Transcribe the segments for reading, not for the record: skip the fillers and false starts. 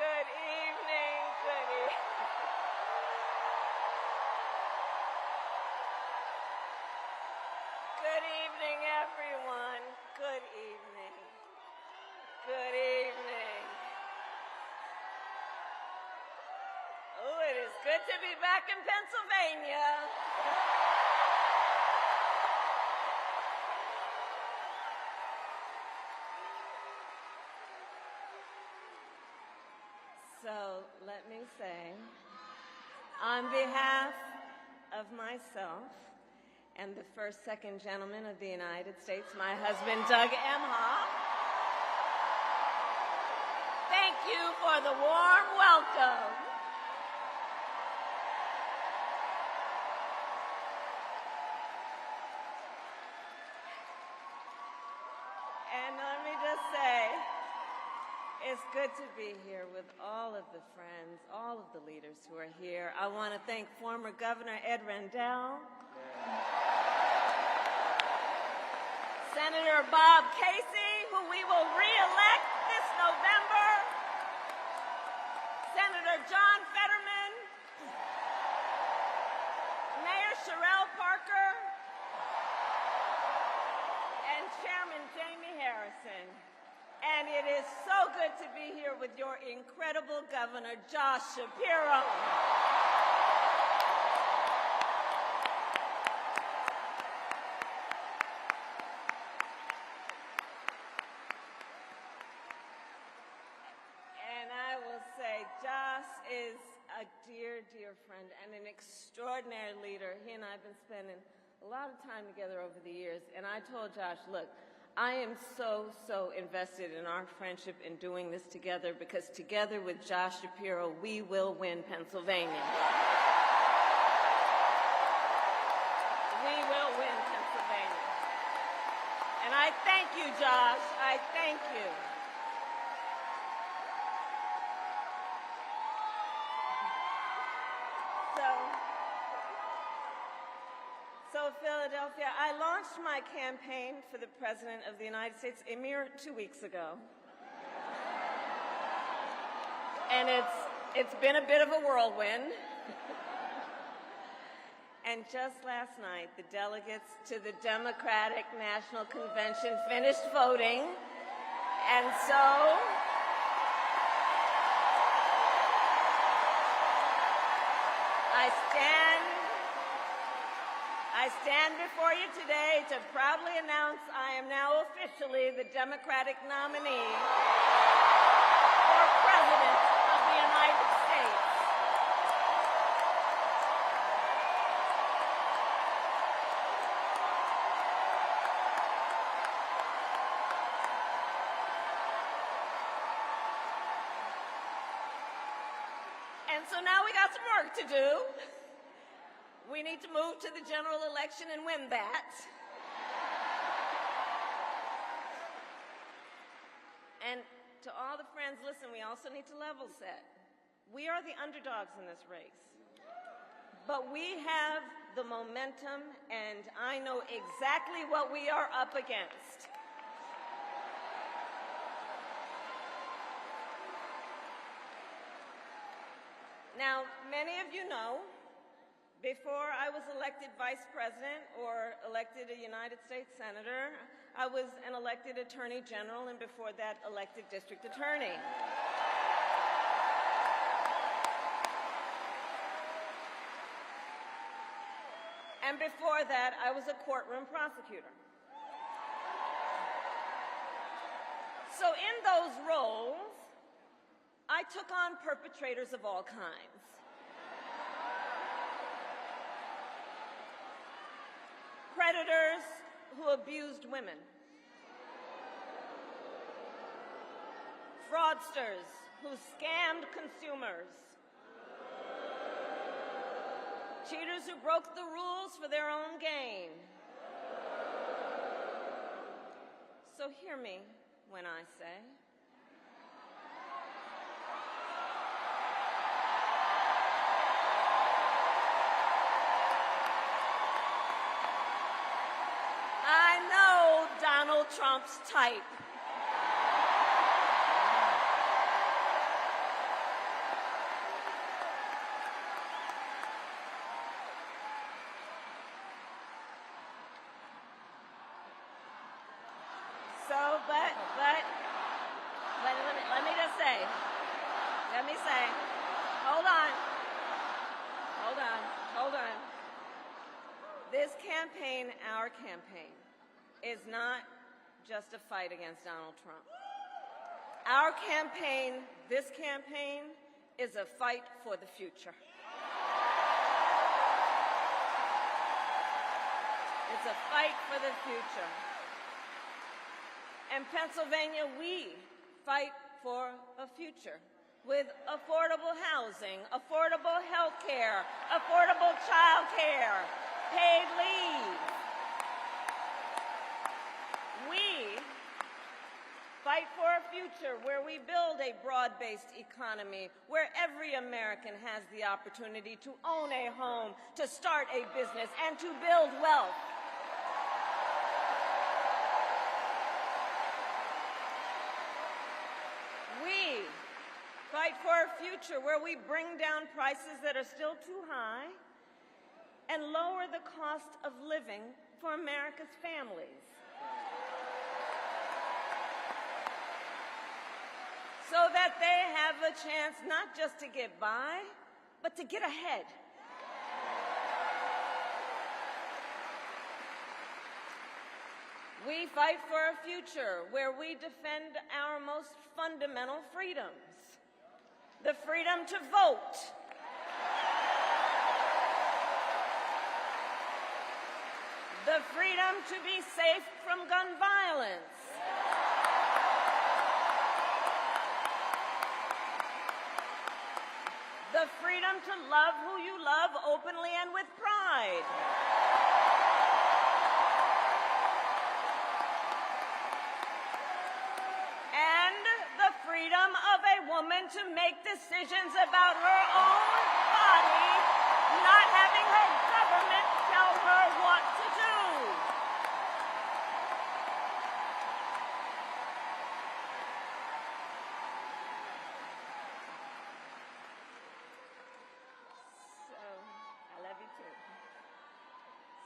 Good evening, good evening, everyone. Good evening. Good evening. Oh, it is good to be back in Pennsylvania. So let me say, on behalf of myself and the first, second gentleman of the United States, my husband, Doug Emhoff, thank you for the warm welcome. And let me just say, it's good to be here with all of the friends, all of the leaders who are here. I want to thank former Governor Ed Rendell, Senator Bob Casey, who we will re-elect this November, Senator John Fetterman, Mayor Sherelle Parker, and Chairman Jamie Harrison. And it is so good to be here with your incredible Governor, Josh Shapiro. And I will say, Josh is a dear, dear friend and an extraordinary leader. He and I have been spending a lot of time together over the years. And I told Josh, look, I am so invested in our friendship in doing this together because together with Josh Shapiro, we will win Pennsylvania. We will win Pennsylvania. And I thank you, Josh. I thank you. So Philadelphia, I launched my campaign for the President of the United States a mere 2 weeks ago. And it's been a bit of a whirlwind. And just last night, the delegates to the Democratic National Convention finished voting. And so I stand before you today to proudly announce I am now officially the Democratic nominee for President of the United States. And so now we got some work to do. We need to move to the general election and win that. And to all the friends, listen, we also need to level set. We are the underdogs in this race. But we have the momentum, and I know exactly what we are up against. Now, many of you know, before I was elected vice president or elected a United States senator, I was an elected attorney general, and before that, elected district attorney. And before that, I was a courtroom prosecutor. So in those roles, I took on perpetrators of all kinds. Predators who abused women. Fraudsters who scammed consumers. Cheaters who broke the rules for their own gain. So hear me when I say, I know Donald Trump's type. let me say, hold on. This campaign, our campaign, is not just a fight against Donald Trump. Our campaign, this campaign, is a fight for the future. It's a fight for the future. In Pennsylvania, we fight for a future with affordable housing, affordable health care, affordable child care, paid leave. We fight for a future where we build a broad-based economy, where every American has the opportunity to own a home, to start a business, and to build wealth. We fight for a future where we bring down prices that are still too high and lower the cost of living for America's families, so that they have a chance not just to get by, but to get ahead. We fight for a future where we defend our most fundamental freedoms: the freedom to vote, the freedom to be safe from gun violence, the freedom to love who you love openly and with pride, and the freedom of a woman to make decisions about her own body, not having her government tell her what to do.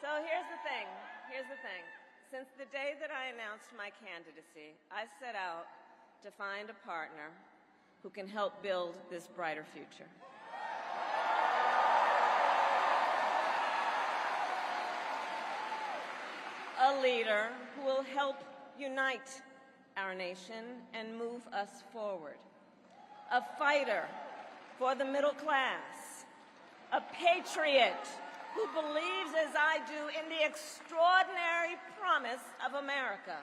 So here's the thing. Since the day that I announced my candidacy, I set out to find a partner who can help build this brighter future. A leader who will help unite our nation and move us forward. A fighter for the middle class. A patriot who believes, as I do, in the extraordinary promise of America.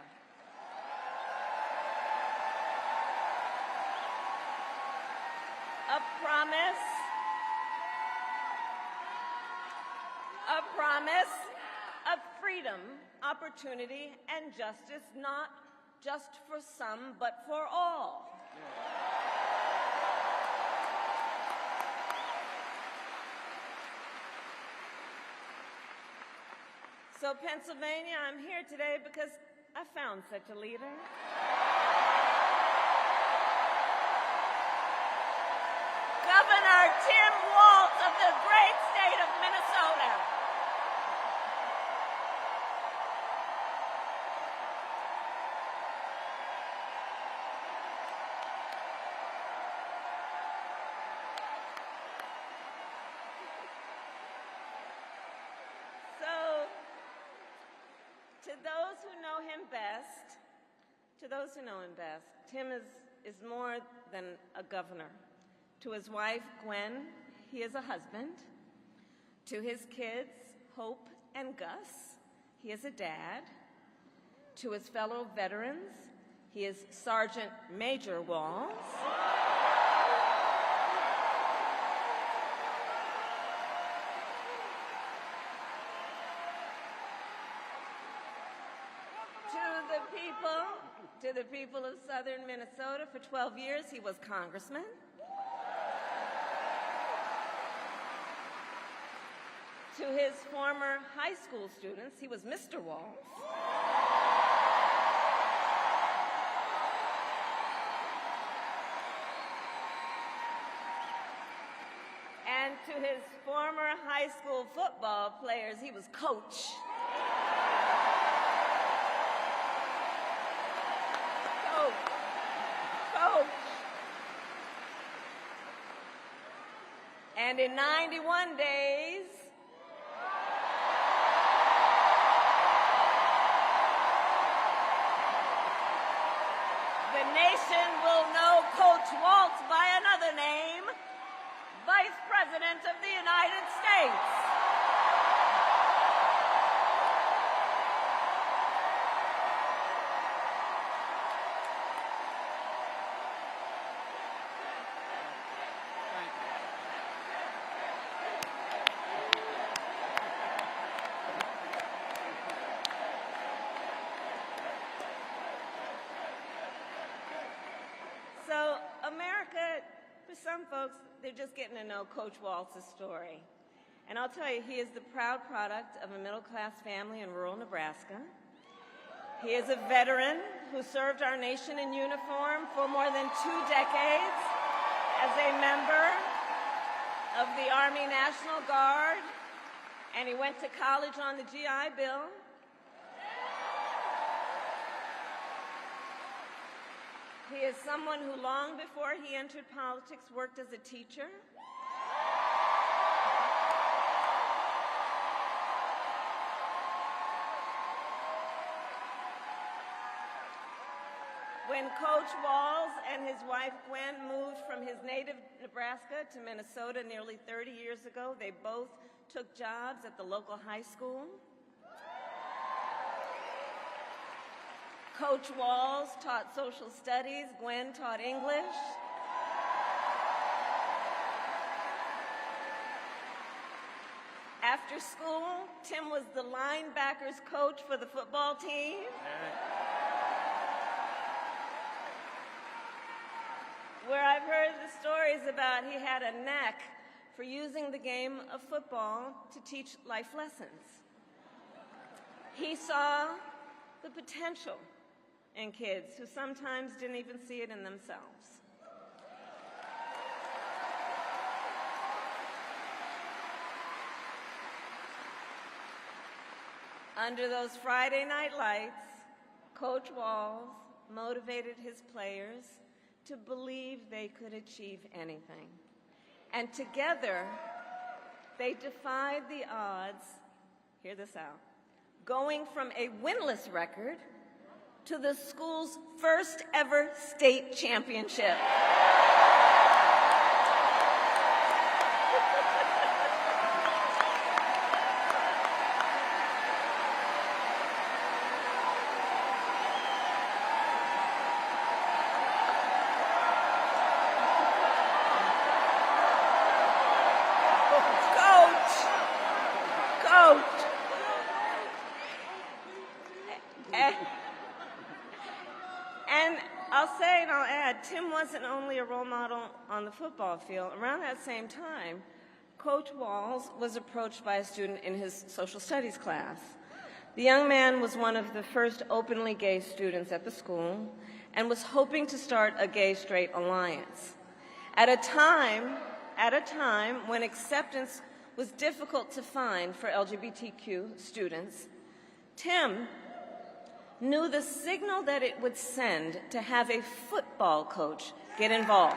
A promise of freedom, opportunity, and justice, not just for some, but for all. So, Pennsylvania, I'm here today because I found such a leader. Governor Tim Walz of the great state of Minnesota. To those who know him best, Tim is more than a governor. To his wife, Gwen, he is a husband. To his kids, Hope and Gus, he is a dad. To his fellow veterans, he is Sergeant Major Walz. To the people of southern Minnesota, for 12 years, he was congressman. To his former high school students, he was Mr. Walz. And to his former high school football players, he was coach. And in 91 days, the nation will know Coach Walz by another name, Vice President of the United States. So America, for some folks, they're just getting to know Coach Walz's story. And I'll tell you, he is the proud product of a middle-class family in rural Nebraska. He is a veteran who served our nation in uniform for more than 2 decades as a member of the Army National Guard, and he went to college on the GI Bill. He is someone who, long before he entered politics, worked as a teacher. When Coach Walz and his wife Gwen moved from his native Nebraska to Minnesota nearly 30 years ago, they both took jobs at the local high school. Coach Walz taught social studies, Gwen taught English. After school, Tim was the linebackers coach for the football team. Where I've heard the stories about he had a knack for using the game of football to teach life lessons. He saw the potential in kids who sometimes didn't even see it in themselves. Under those Friday night lights, Coach Walz motivated his players to believe they could achieve anything. And together, they defied the odds, hear this out, going from a winless record to the school's first ever state championship. And I'll say and I'll add, Tim wasn't only a role model on the football field. Around that same time, Coach Walz was approached by a student in his social studies class. The young man was one of the first openly gay students at the school and was hoping to start a gay-straight alliance. At a time when acceptance was difficult to find for LGBTQ students, Tim knew the signal that it would send to have a football coach get involved.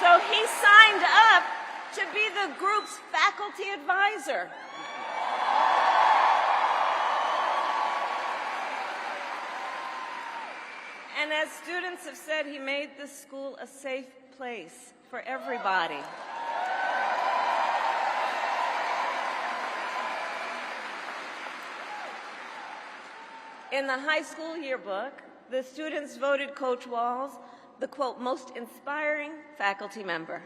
So he signed up to be the group's faculty advisor. And as students have said, he made the school a safe place for everybody. In the high school yearbook, the students voted Coach Walz the, quote, most inspiring faculty member.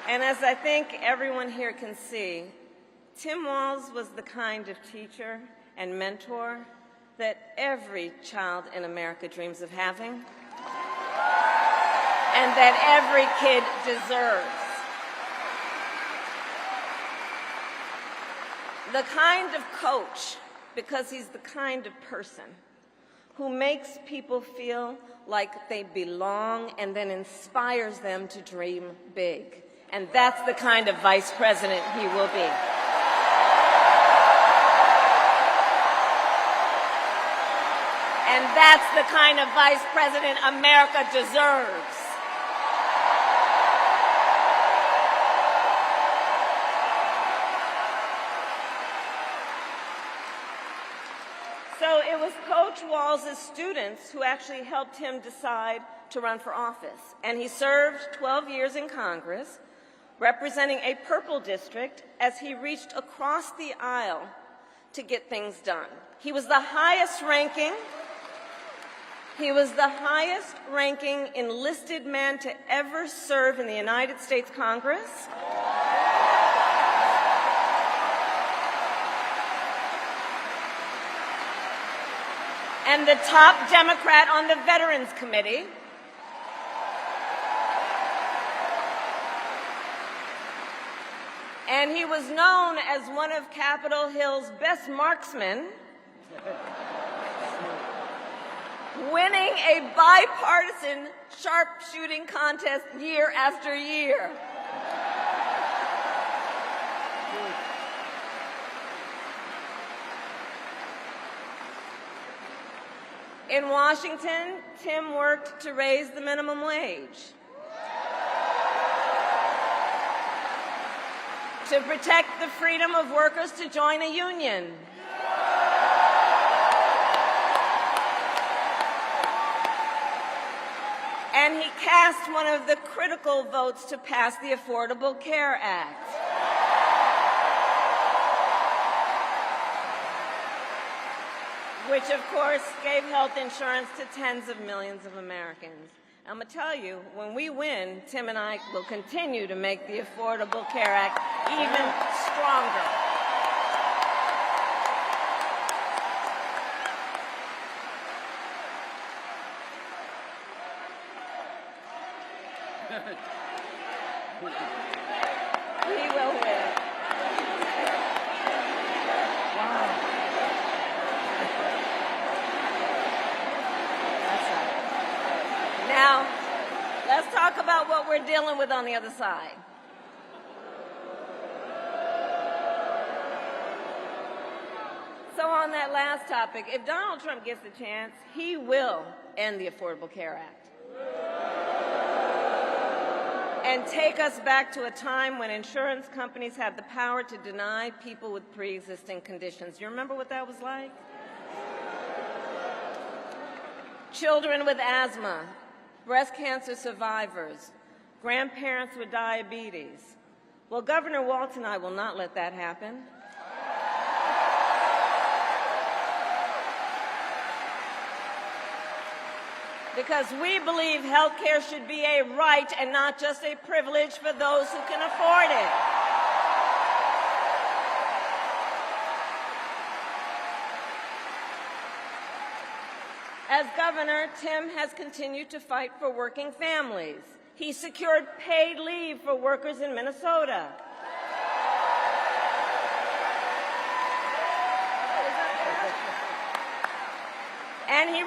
And as I think everyone here can see, Tim Walz was the kind of teacher and mentor that every child in America dreams of having, and that every kid deserves. The kind of coach because he's the kind of person who makes people feel like they belong and then inspires them to dream big. And that's the kind of vice president he will be. And that's the kind of vice president America deserves. So it was Coach Walz's students who actually helped him decide to run for office. And he served 12 years in Congress, representing a purple district as he reached across the aisle to get things done. He was the highest ranking enlisted man to ever serve in the United States Congress. And the top Democrat on the Veterans Committee. And he was known as one of Capitol Hill's best marksmen, winning a bipartisan sharpshooting contest year after year. In Washington, Tim worked to raise the minimum wage, to protect the freedom of workers to join a union, and he cast one of the critical votes to pass the Affordable Care Act. Which, of course, gave health insurance to tens of millions of Americans. I'm going to tell you, when we win, Tim and I will continue to make the Affordable Care Act even stronger. We will win. Now, let's talk about what we're dealing with on the other side. So on that last topic, if Donald Trump gets the chance, he will end the Affordable Care Act and take us back to a time when insurance companies had the power to deny people with pre-existing conditions. You remember what that was like? Children with asthma, breast cancer survivors, grandparents with diabetes. Well, Governor Walz and I will not let that happen. Because we believe health care should be a right and not just a privilege for those who can afford it. As governor, Tim has continued to fight for working families. He secured paid leave for workers in Minnesota. And he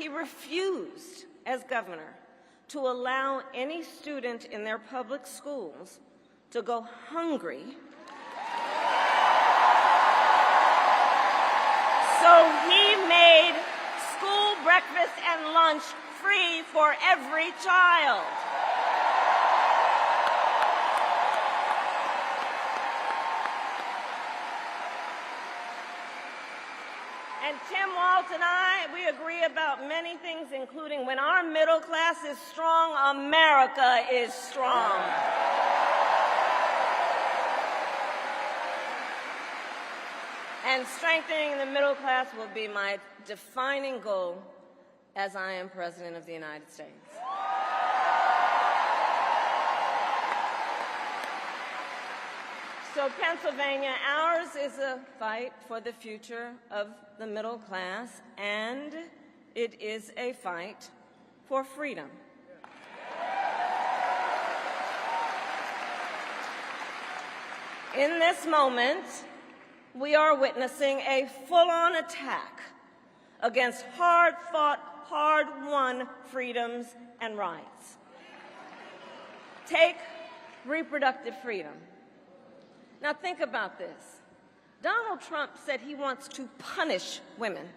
refused, as governor, to allow any student in their public schools to go hungry. So he made school breakfast and lunch free for every child. And Tim Walz and I, we agree about many things, including when our middle class is strong, America is strong. And strengthening the middle class will be my defining goal as I am President of the United States. So Pennsylvania, ours is a fight for the future of the middle class, and it is a fight for freedom. In this moment, we are witnessing a full-on attack against hard-fought, hard-won freedoms and rights. Take reproductive freedom. Now think about this. Donald Trump said he wants to punish women.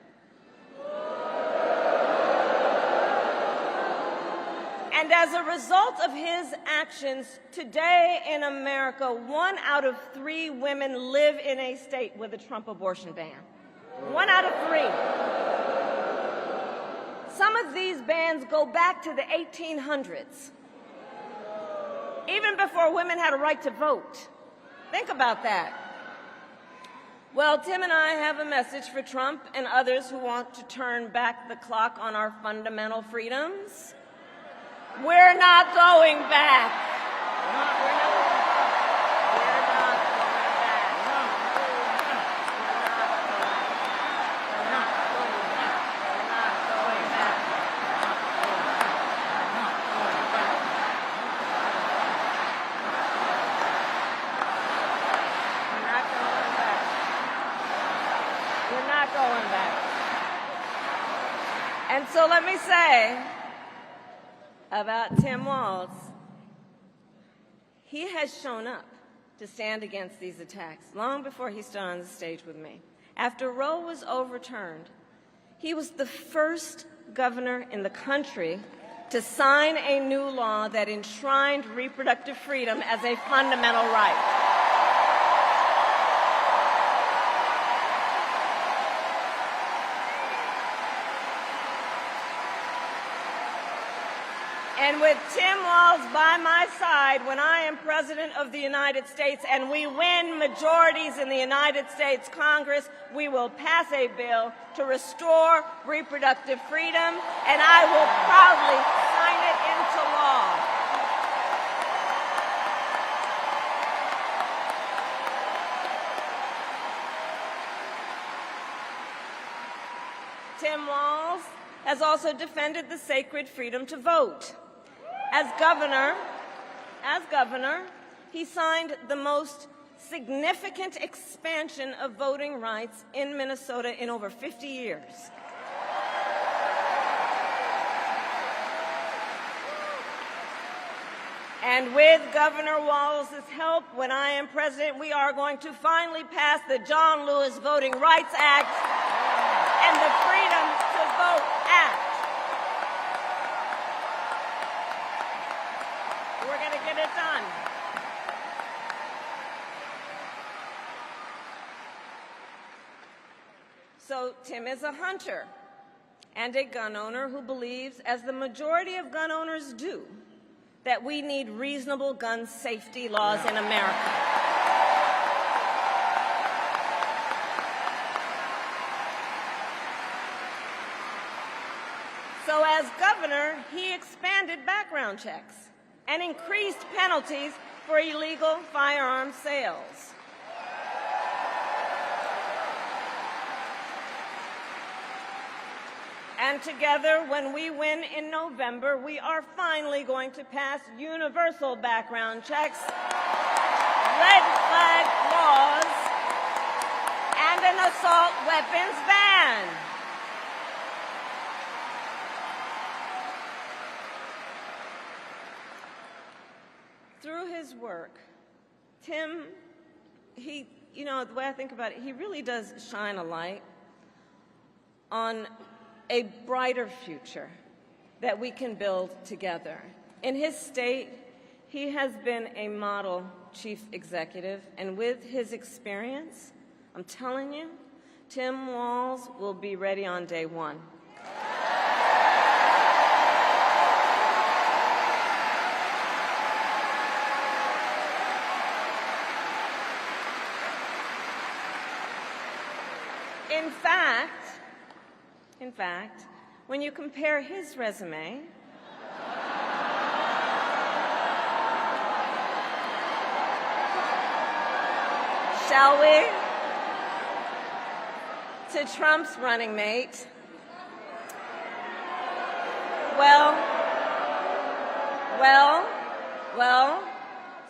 And as a result of his actions, today in America, 1 out of 3 women live in a state with a Trump abortion ban. 1 out of 3. Some of these bans go back to the 1800s, even before women had a right to vote. Think about that. Well, Tim and I have a message for Trump and others who want to turn back the clock on our fundamental freedoms. We're not going back. We're not going back. Going back. And so let me say about Tim Walz, he has shown up to stand against these attacks long before he stood on the stage with me. After Roe was overturned, he was the first governor in the country to sign a new law that enshrined reproductive freedom as a fundamental right. And with Tim Walz by my side when I am President of the United States and we win majorities in the United States Congress, we will pass a bill to restore reproductive freedom, and I will proudly sign it into law. Tim Walz has also defended the sacred freedom to vote. As governor, he signed the most significant expansion of voting rights in Minnesota in over 50 years. And with Governor Walz's help, when I am president, we are going to finally pass the John Lewis Voting Rights Act and the Freedom to Vote Act. We're going to get it done. So Tim is a hunter and a gun owner who believes, as the majority of gun owners do, that we need reasonable gun safety laws in America. So as governor, he expanded background checks and increased penalties for illegal firearm sales. And together, when we win in November, we are finally going to pass universal background checks, red flag laws, and an assault weapons ban. Through his work, Tim, the way I think about it, he really does shine a light on a brighter future that we can build together. In his state, he has been a model chief executive, and with his experience, I'm telling you, Tim Walz will be ready on day one. In fact, when you compare his resume shall we, to Trump's running mate, well,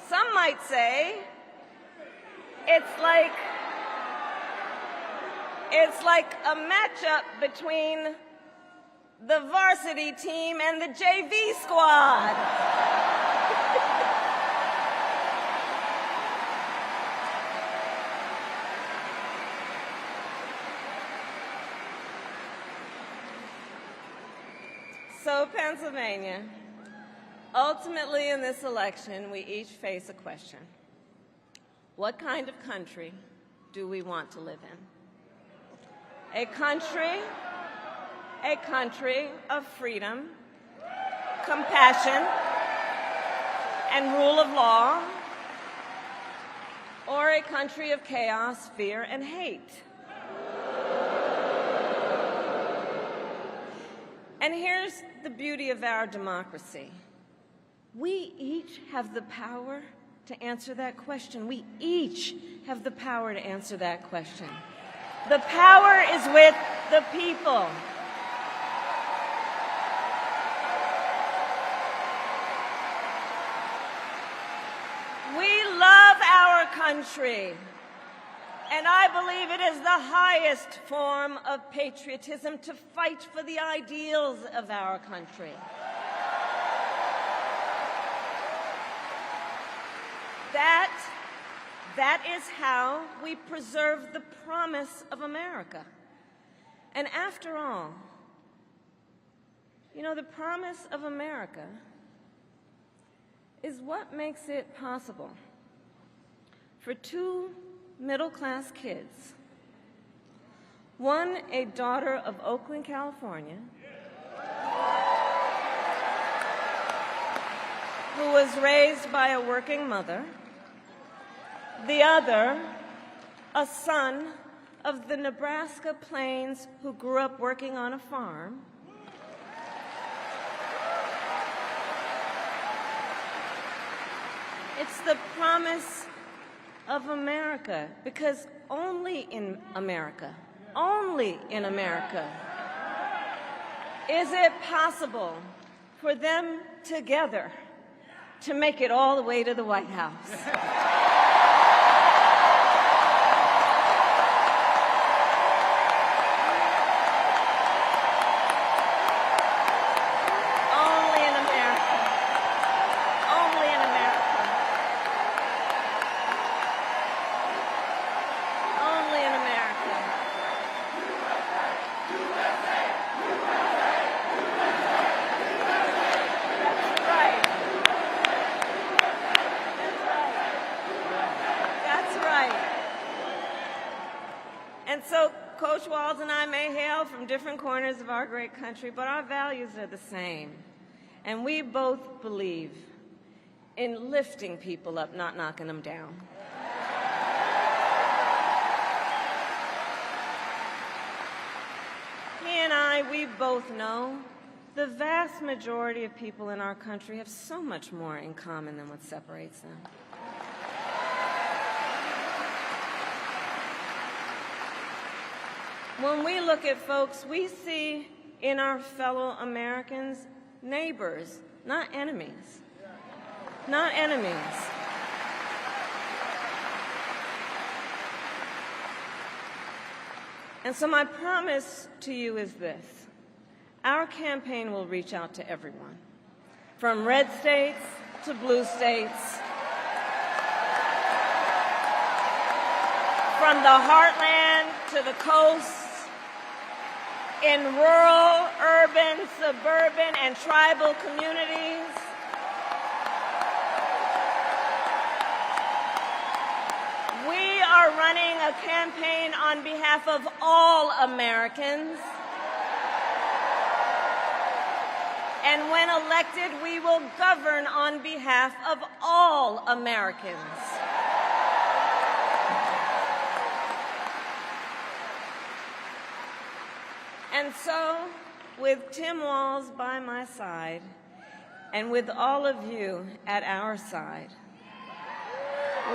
some might say it's like It's like a matchup between the varsity team and the JV squad. So, Pennsylvania, ultimately in this election, we each face a question. What kind of country do we want to live in? A country of freedom, compassion, and rule of law, or a country of chaos, fear, and hate? And here's the beauty of our democracy. We each have the power to answer that question. We each have the power to answer that question. The power is with the people. We love our country. And I believe it is the highest form of patriotism to fight for the ideals of our country. That is how we preserve the promise of America. And after all, you know, the promise of America is what makes it possible for two middle-class kids, one a daughter of Oakland, California, who was raised by a working mother, the other a son of the Nebraska plains who grew up working on a farm, it's the promise of America, because only in America is it possible for them together to make it all the way to the White House. And so Coach Walz and I may hail from different corners of our great country, but our values are the same. And we both believe in lifting people up, not knocking them down. He and I, we both know the vast majority of people in our country have so much more in common than what separates them. When we look at folks, we see in our fellow Americans neighbors, not enemies. Not enemies. And so my promise to you is this. Our campaign will reach out to everyone, from red states to blue states, from the heartland to the coast, in rural, urban, suburban, and tribal communities. We are running a campaign on behalf of all Americans. And when elected, we will govern on behalf of all Americans. And so, with Tim Walz by my side, and with all of you at our side,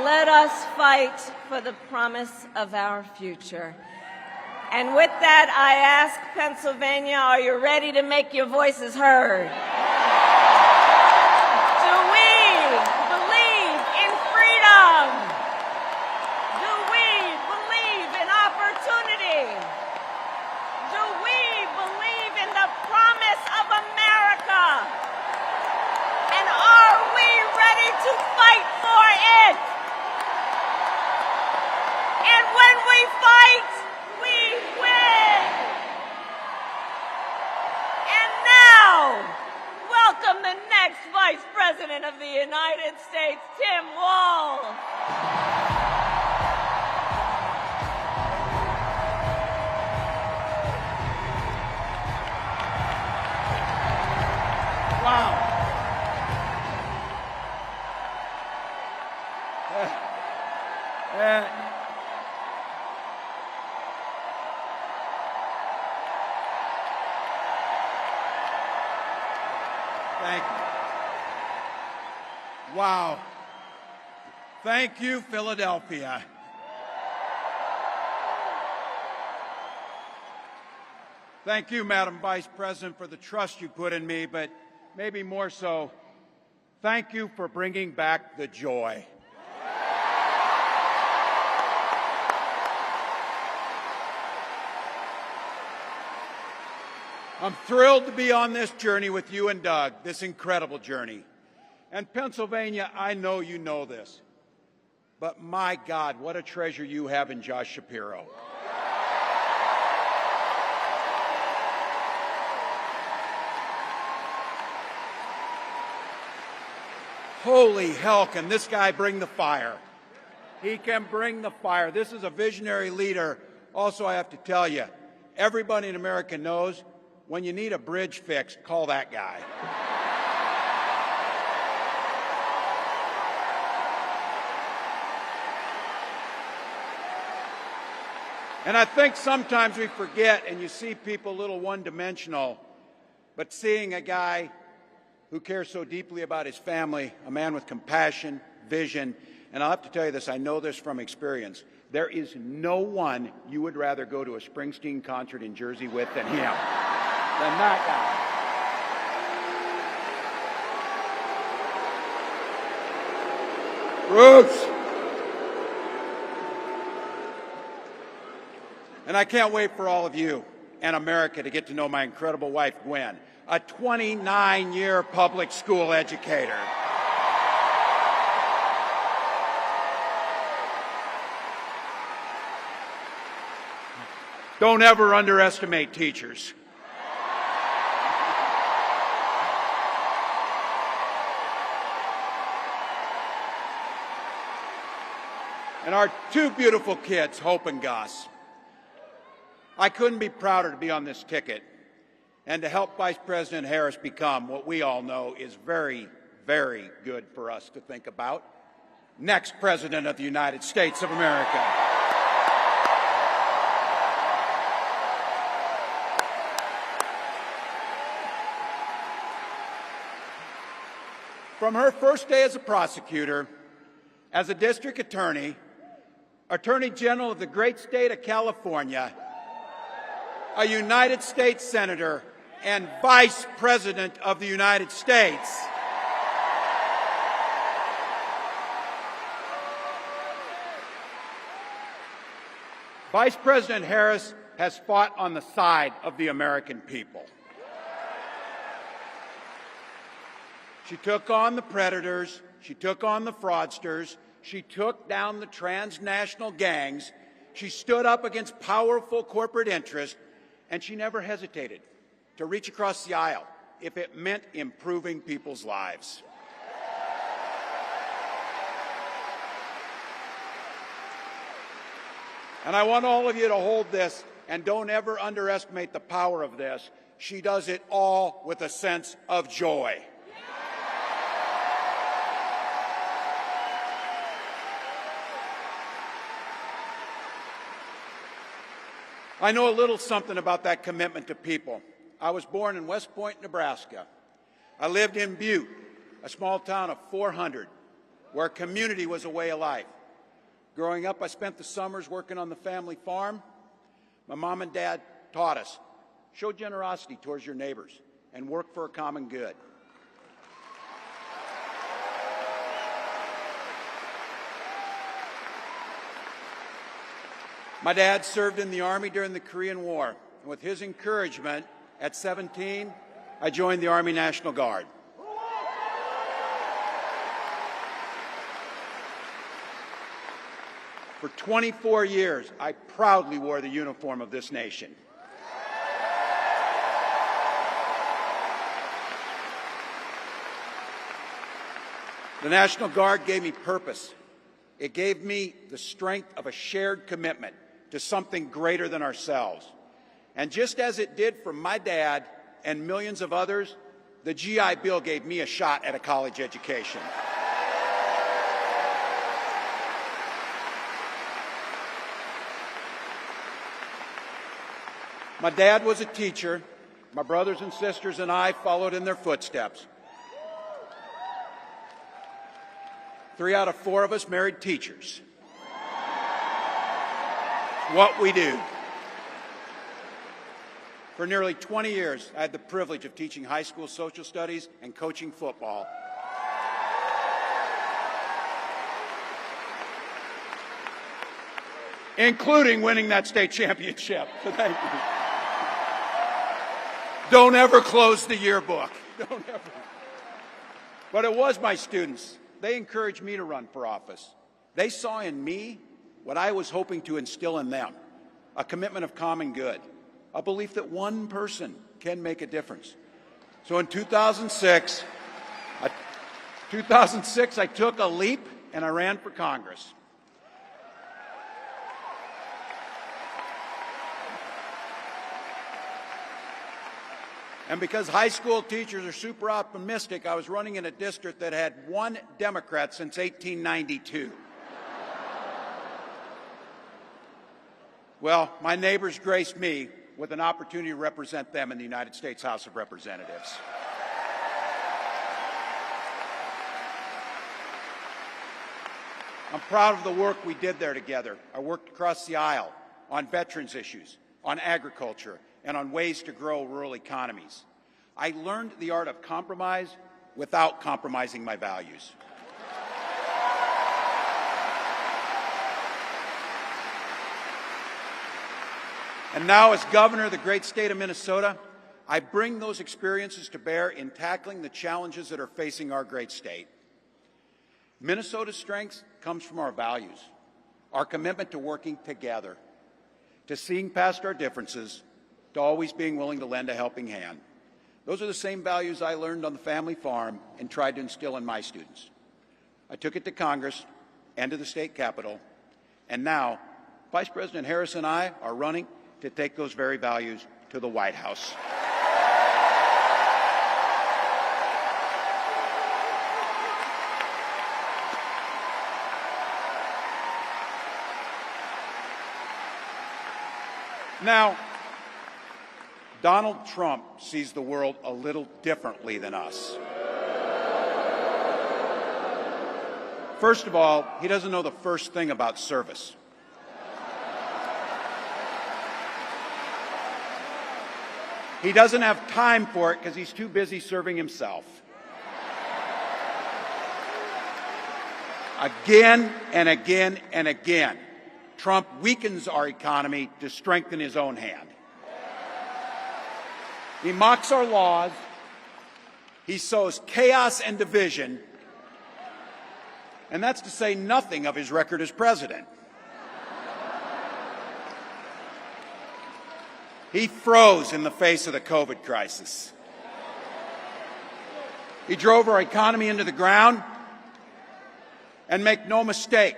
let us fight for the promise of our future. And with that, I ask Pennsylvania, are you ready to make your voices heard? Do we believe in freedom? Do we believe in opportunity? President of the United States, Tim Walz. Wow. Thank you. Wow. Thank you, Philadelphia. Thank you, Madam Vice President, for the trust you put in me, but maybe more so, thank you for bringing back the joy. I'm thrilled to be on this journey with you and Doug, this incredible journey. And Pennsylvania, I know you know this, but my God, what a treasure you have in Josh Shapiro. Holy hell, can this guy bring the fire? He can bring the fire. This is a visionary leader. Also, I have to tell you, everybody in America knows when you need a bridge fixed, call that guy. And I think sometimes we forget, and you see people a little one-dimensional, but seeing a guy who cares so deeply about his family, a man with compassion, vision, and I'll have to tell you this, I know this from experience, there is no one you would rather go to a Springsteen concert in Jersey with than him. Than that guy. Bruce! And I can't wait for all of you and America to get to know my incredible wife, Gwen, a 29-year public school educator. Don't ever underestimate teachers. And our two beautiful kids, Hope and Gus. I couldn't be prouder to be on this ticket and to help Vice President Harris become what we all know is very, very good for us to think about, next President of the United States of America. From her first day as a prosecutor, as a district attorney, Attorney General of the great state of California, a United States Senator, and Vice President of the United States. Vice President Harris has fought on the side of the American people. She took on the predators, she took on the fraudsters, she took down the transnational gangs, she stood up against powerful corporate interests, and she never hesitated to reach across the aisle if it meant improving people's lives. And I want all of you to hold this, and don't ever underestimate the power of this. She does it all with a sense of joy. I know a little something about that commitment to people. I was born in West Point, Nebraska. I lived in Butte, a small town of 400, where community was a way of life. Growing up, I spent the summers working on the family farm. My mom and dad taught us, show generosity towards your neighbors and work for a common good. My dad served in the Army during the Korean War. And with his encouragement, at 17, I joined the Army National Guard. For 24 years, I proudly wore the uniform of this nation. The National Guard gave me purpose. It gave me the strength of a shared commitment to something greater than ourselves. And just as it did for my dad and millions of others, the GI Bill gave me a shot at a college education. My dad was a teacher. My brothers and sisters and I followed in their footsteps. 3 out of 4 of us married teachers. It's what we do. For nearly 20 years, I had the privilege of teaching high school social studies and coaching football. Including winning that state championship. So thank you. Don't ever close the yearbook. Don't ever. But it was my students. They encouraged me to run for office. They saw in me what I was hoping to instill in them, a commitment of common good, a belief that one person can make a difference. So in 2006, I took a leap and I ran for Congress. And because high school teachers are super optimistic, I was running in a district that had 1 Democrat since 1892. Well, my neighbors graced me with an opportunity to represent them in the United States House of Representatives. I'm proud of the work we did there together. I worked across the aisle on veterans issues, on agriculture, and on ways to grow rural economies. I learned the art of compromise without compromising my values. And now, as governor of the great state of Minnesota, I bring those experiences to bear in tackling the challenges that are facing our great state. Minnesota's strength comes from our values, our commitment to working together, to seeing past our differences, to always being willing to lend a helping hand. Those are the same values I learned on the family farm and tried to instill in my students. I took it to Congress and to the state capitol, and now Vice President Harris and I are running to take those very values to the White House. Now, Donald Trump sees the world a little differently than us. First of all, he doesn't know the first thing about service. He doesn't have time for it because he's too busy serving himself. Again and again and again, Trump weakens our economy to strengthen his own hand. He mocks our laws. He sows chaos and division. And that's to say nothing of his record as president. He froze in the face of the COVID crisis. He drove our economy into the ground. And make no mistake,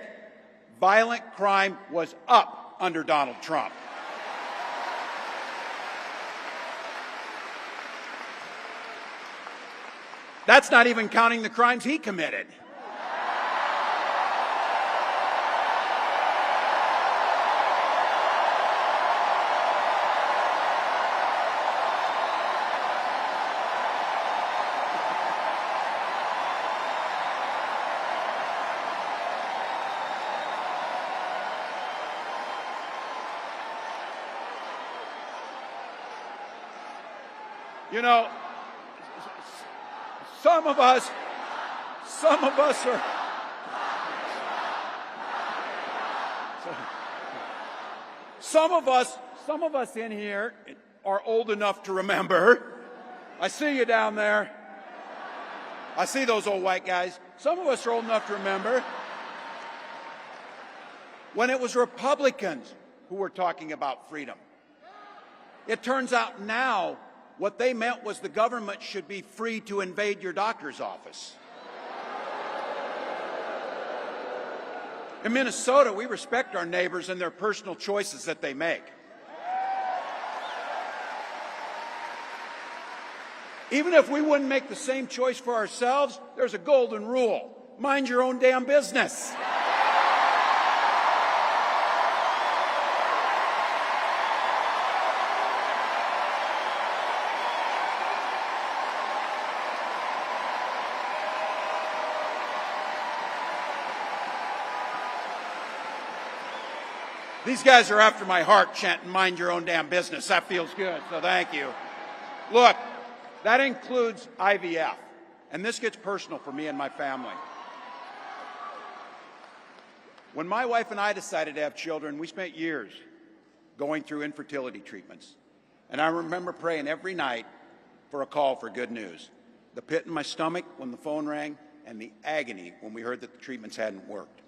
violent crime was up under Donald Trump. That's not even counting the crimes he committed. You know, some of us in here are old enough to remember. I see you down there. I see those old white guys. Some of us are old enough to remember when it was Republicans who were talking about freedom. It turns out now what they meant was the government should be free to invade your doctor's office. In Minnesota, we respect our neighbors and their personal choices that they make. Even if we wouldn't make the same choice for ourselves, there's a golden rule. Mind your own damn business. These guys are after my heart chanting, mind your own damn business. That feels good, so thank you. Look, that includes IVF, and this gets personal for me and my family. When my wife and I decided to have children, we spent years going through infertility treatments. And I remember praying every night for a call for good news. The pit in my stomach when the phone rang, and the agony when we heard that the treatments hadn't worked.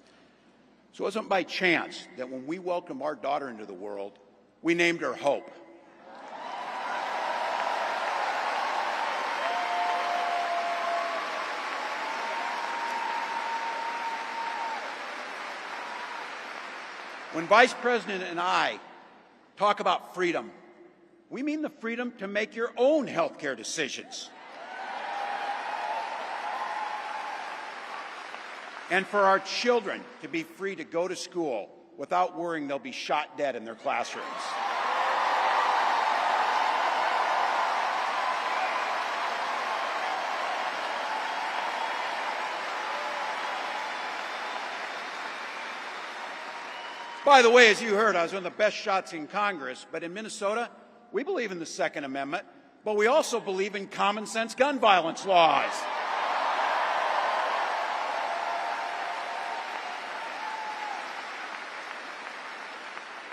So it wasn't by chance that when we welcomed our daughter into the world, we named her Hope. When Vice President and I talk about freedom, we mean the freedom to make your own health care decisions. And for our children to be free to go to school without worrying they'll be shot dead in their classrooms. By the way, as you heard, I was one of the best shots in Congress, but in Minnesota, we believe in the Second Amendment, but we also believe in common sense gun violence laws.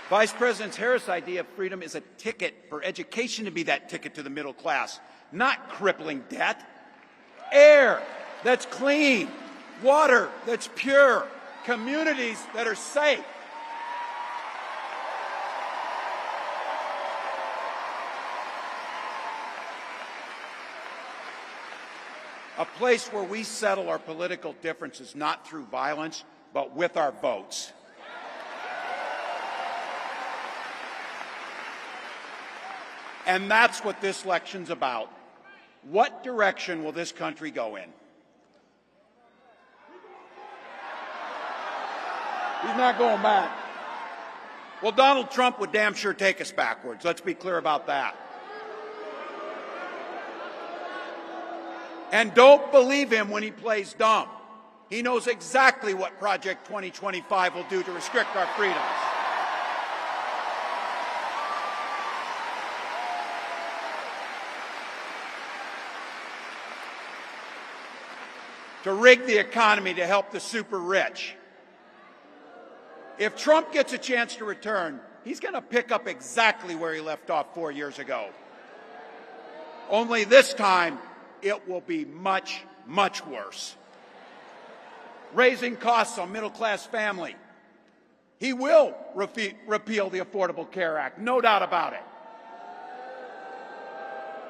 Vice President Harris' idea of freedom is a ticket for education to be that ticket to the middle class, not crippling debt. Air that's clean, water that's pure, communities that are safe. A place where we settle our political differences not through violence, but with our votes. And that's what this election's about. What direction will this country go in? He's not going back. Well, Donald Trump would damn sure take us backwards. Let's be clear about that. And don't believe him when he plays dumb. He knows exactly what Project 2025 will do to restrict our freedoms. To rig the economy to help the super rich. If Trump gets a chance to return, he's going to pick up exactly where he left off 4 years ago. Only this time, it will be much, much worse. Raising costs on middle-class family. He will repeal the Affordable Care Act, no doubt about it.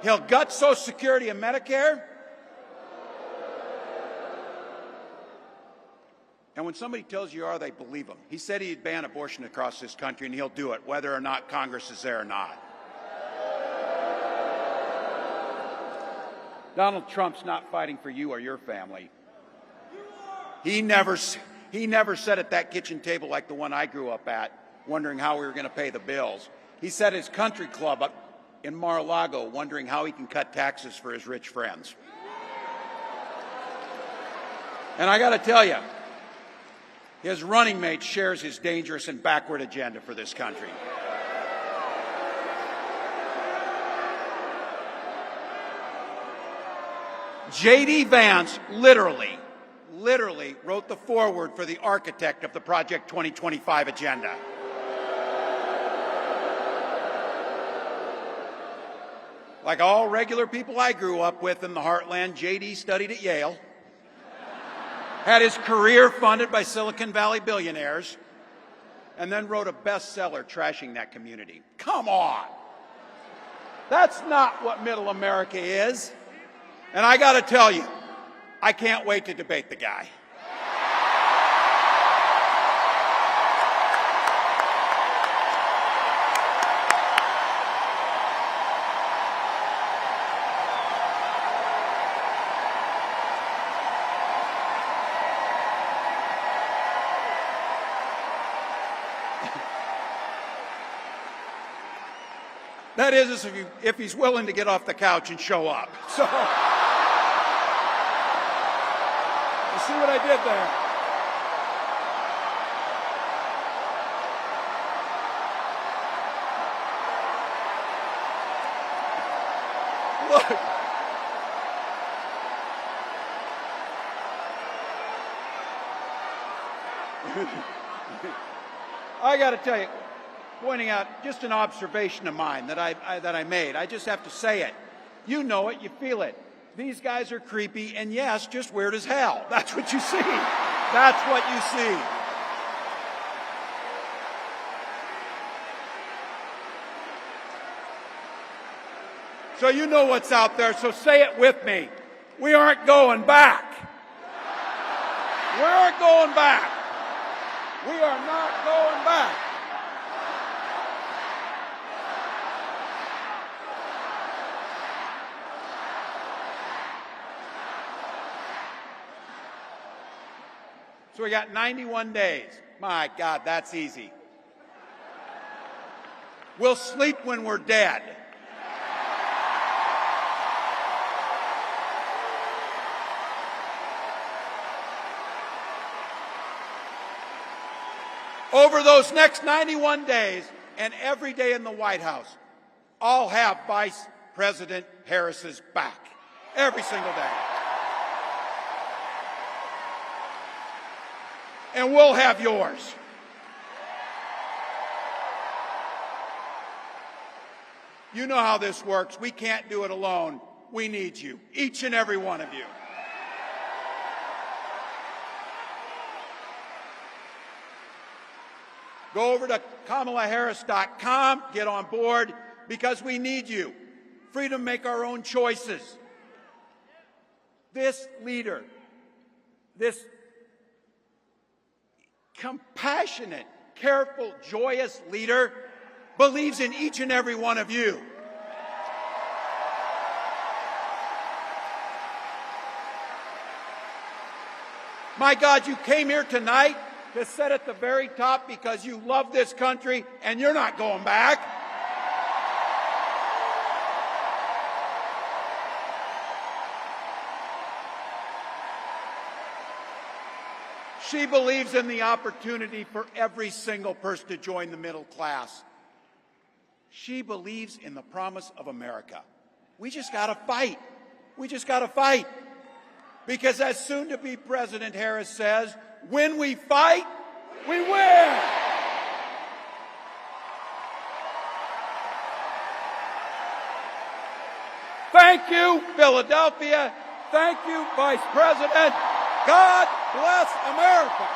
He'll gut Social Security and Medicare. And when somebody tells you are, they believe him. He said he'd ban abortion across this country, and he'll do it, whether or not Congress is there or not. Donald Trump's not fighting for you or your family. He never sat at that kitchen table like the one I grew up at, wondering how we were going to pay the bills. He sat at his country club up in Mar-a-Lago, wondering how he can cut taxes for his rich friends. And I got to tell you, his running mate shares his dangerous and backward agenda for this country. J.D. Vance literally wrote the foreword for the architect of the Project 2025 agenda. Like all regular people I grew up with in the heartland, J.D. studied at Yale, had his career funded by Silicon Valley billionaires, and then wrote a bestseller trashing that community. Come on! That's not what middle America is. And I got to tell you, I can't wait to debate the guy. That is if he's willing to get off the couch and show up. So, you see what I did there? Look. I got to tell you, pointing out just an observation of mine that I made. I just have to say it. You know it, you feel it. These guys are creepy, and yes, just weird as hell. That's what you see. That's what you see. So you know what's out there, so say it with me. We aren't going back. We aren't going back. We are not going back. So we got 91 days. My God, that's easy. We'll sleep when we're dead. Over those next 91 days and every day in the White House, I'll have Vice President Harris's back. Every single day. And we'll have yours. You know how this works. We can't do it alone. We need you, each and every one of you. Go over to KamalaHarris.com, get on board, because we need you. Freedom to make our own choices. This leader, this compassionate, careful, joyous leader believes in each and every one of you. My God, you came here tonight to sit at the very top because you love this country and you're not going back. She believes in the opportunity for every single person to join the middle class. She believes in the promise of America. We just got to fight. We just got to fight. Because as soon-to-be President Harris says, when we fight, we win. Thank you, Philadelphia. Thank you, Vice President. God bless America.